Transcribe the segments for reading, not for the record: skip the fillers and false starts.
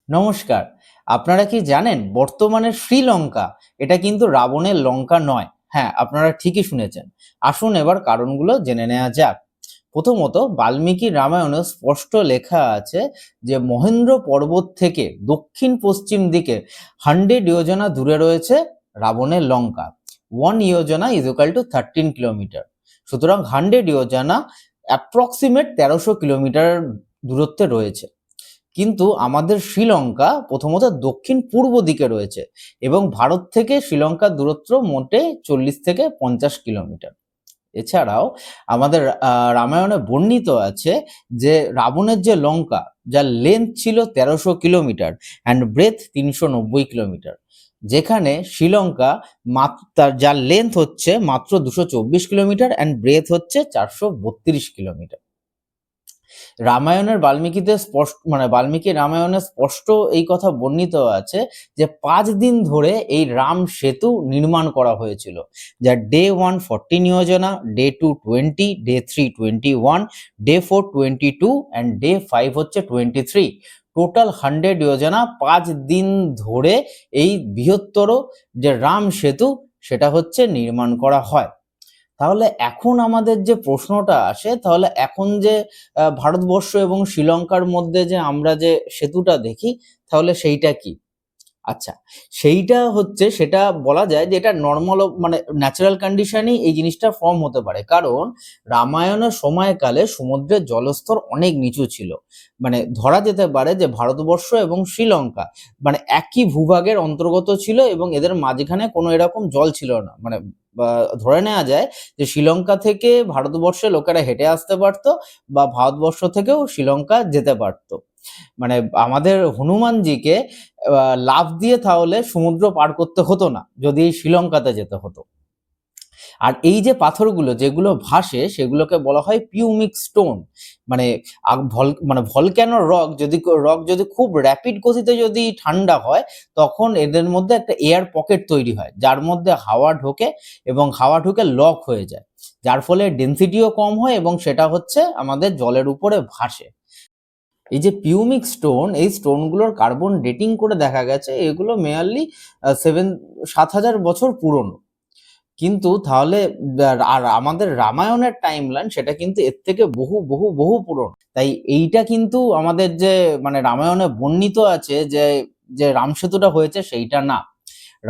নমস্কার। আপনারা কি জানেন বর্তমানের শ্রীলঙ্কা এটা কিন্তু রাবণের লঙ্কা নয়। হ্যাঁ, আপনারা ঠিকই শুনেছেন। আসুন এবার কারণগুলো জেনে নেওয়া যাক। প্রথমত, বাল্মীকি রামায়ণে স্পষ্ট লেখা আছে যে মহেন্দ্র পর্বত থেকে দক্ষিণ পশ্চিম দিকে 100 যোজনা দূরে রয়েছে রাবণের লঙ্কা। 1 যোজনা ইজ ইকুয়াল টু 13 কিলোমিটার। সুতরাং 100 যোজনা অ্যাপ্রক্সিমেট 1300 কিলোমিটার দূরত্বে রয়েছে। কিন্তু আমাদের শ্রীলঙ্কা প্রথমত দক্ষিণ পূর্ব দিকে রয়েছে এবং ভারত থেকে শ্রীলঙ্কার দূরত্ব মোটে 40 থেকে 50 কিলোমিটার। এছাড়াও আমাদের রামায়ণে বর্ণিত আছে যে রাবণের যে লঙ্কা, যার লেন্থ ছিল 1300 কিলোমিটার অ্যান্ড ব্রেথ 390 কিলোমিটার, যেখানে শ্রীলঙ্কা তার যার লেন্থ হচ্ছে মাত্র 224 কিলোমিটার অ্যান্ড ব্রেথ হচ্ছে 432 কিলোমিটার। রামায়ণের বাল্মীকি রামায়ণে স্পষ্ট এই কথা বর্ণিত আছে যে 5 দিন ধরে এই রাম সেতু নির্মাণ করা হয়েছিল, যা day 1 14 Yojana, day 2 20, day 3 21, day 4 22 and day 5 হচ্ছে 23। টোটাল 100 যোজনা 5 দিন ধরে এই বৃহত্তর যে রাম সেতু সেটা হচ্ছে নির্মাণ করা হয়। তাহলে এখন আমাদের যে প্রশ্নটা আসে, তাহলে এখন যে ভারতবর্ষ এবং শ্রীলঙ্কার মধ্যে যে আমরা যে সেতুটা দেখি, তাহলে সেইটা কি? আচ্ছা, সেইটা হচ্ছে, সেটা বলা যায় যে এটা নরমাল মানে ন্যাচারাল কন্ডিশনেই এই জিনিসটা ফর্ম হতে পারে। কারণ রামায়ণের সময়কালে সমুদ্রের জলস্তর অনেক নিচু ছিল। মানে ধরা যেতে পারে যে ভারতবর্ষ এবং শ্রীলঙ্কা মানে একই ভূভাগের অন্তর্গত ছিল এবং এদের মাঝখানে কোনো এরকম জল ছিল না। মানে ধরে নেওয়া যায় যে শ্রীলঙ্কা থেকে ভারতবর্ষে লোকেরা হেঁটে আসতে পারতো বা ভারতবর্ষ থেকেও শ্রীলঙ্কা যেতে পারতো। মানে আমাদের হনুমানজিকে লাফ দিয়ে তাহলে সমুদ্র পার করতে হতো না যদি এই শ্রীলঙ্কাতে যেতে হতো। আর এই যে পাথরগুলো যেগুলো ভাসে সেগুলোকে বলা হয় পিউমিক স্টোন। মানে ভলক্যানোর রক যদি খুব র্যাপিড গতিতে যদি ঠান্ডা হয়, তখন এদের মধ্যে একটা এয়ার পকেট তৈরি হয় যার মধ্যে হাওয়া ঢোকে এবং হাওয়া ঢুকে লক হয়ে যায়, যার ফলে ডেনসিটিও কম হয় এবং সেটা হচ্ছে আমাদের জলের উপরে ভাসে। এই যে পিউমিক স্টোন, এই স্টোনগুলোর কার্বন ডেটিং করে দেখা গেছে এগুলো মেয়ারলি 7,000 বছর পুরনো। কিন্তু তাহলে আর আমাদের রামায়ণের টাইমলাইন সেটা কিন্তু এর থেকে বহু বহু বহু পুরনো। তাই এইটা কিন্তু আমাদের যে মানে রামায়ণে বর্ণিত আছে যে যে রাম সেতুটা হয়েছে সেইটা না।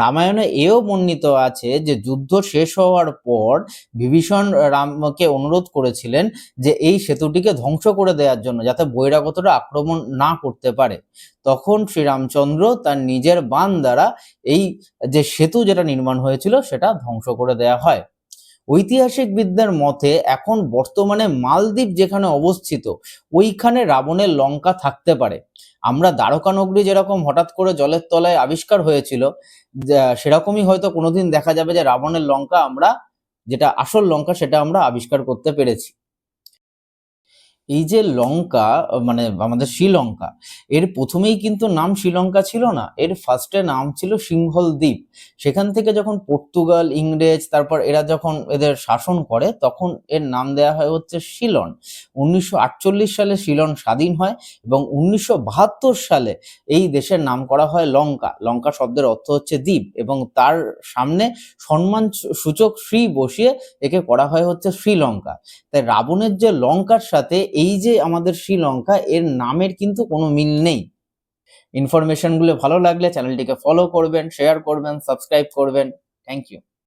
রামায়ণে এও বর্ণিত আছে যে যুদ্ধ শেষ হওয়ার পর বিভীষণ রামকে অনুরোধ করেছিলেন যে এই সেতুটিকে ধ্বংস করে দেওয়ার জন্য, যাতে বহিরাগতরা আক্রমণ না করতে পারে। তখন শ্রীরামচন্দ্র তার নিজের বাণ দ্বারা এই যে সেতু যেটা নির্মাণ হয়েছিল সেটা ধ্বংস করে দেয়া হয়। ঐতিহাসিকবিদদের মতে এখন বর্তমানে মালদ্বীপ যেখানে অবস্থিত, ওইখানে রাবণের লঙ্কা থাকতে পারে। আমরা দ্বারকা নগরী যেরকম হঠাৎ করে জলের তলায় আবিষ্কার হয়েছিল, সেরকমই হয়তো কোনোদিন দেখা যাবে যে রাবণের লঙ্কা আমরা, যেটা আসল লঙ্কা, সেটা আমরা আবিষ্কার করতে পেরেছি। এই যে লঙ্কা, মানে আমাদের শ্রীলঙ্কা, এর প্রথমেই কিন্তু নাম শ্রীলঙ্কা ছিল না, এর ফার্স্টে নাম ছিল সিংহল দ্বীপ। সেখান থেকে যখন পর্তুগাল, ইংরেজ, তারপর এরা যখন এদের শাসন করে তখন এর নাম দেওয়া হয় হচ্ছে সিলন। 1948 সালে সিলন স্বাধীন হয় এবং 1972 সালে এই দেশের নাম করা হয় লঙ্কা। লঙ্কা শব্দের অর্থ হচ্ছে দ্বীপ এবং তার সামনে সম্মান সূচক শ্রী বসিয়ে একে করা হয় হচ্ছে শ্রীলঙ্কা। তাই রাবণের যে লঙ্কার সাথে এই যে আমাদের শ্রীলঙ্কা, এর নামের কিন্তু কোনো মিল নেই। ইনফরমেশনগুলো ভালো লাগলে চ্যানেলটিকে ফলো করবেন, শেয়ার করবেন, সাবস্ক্রাইব করবেন। Thank you.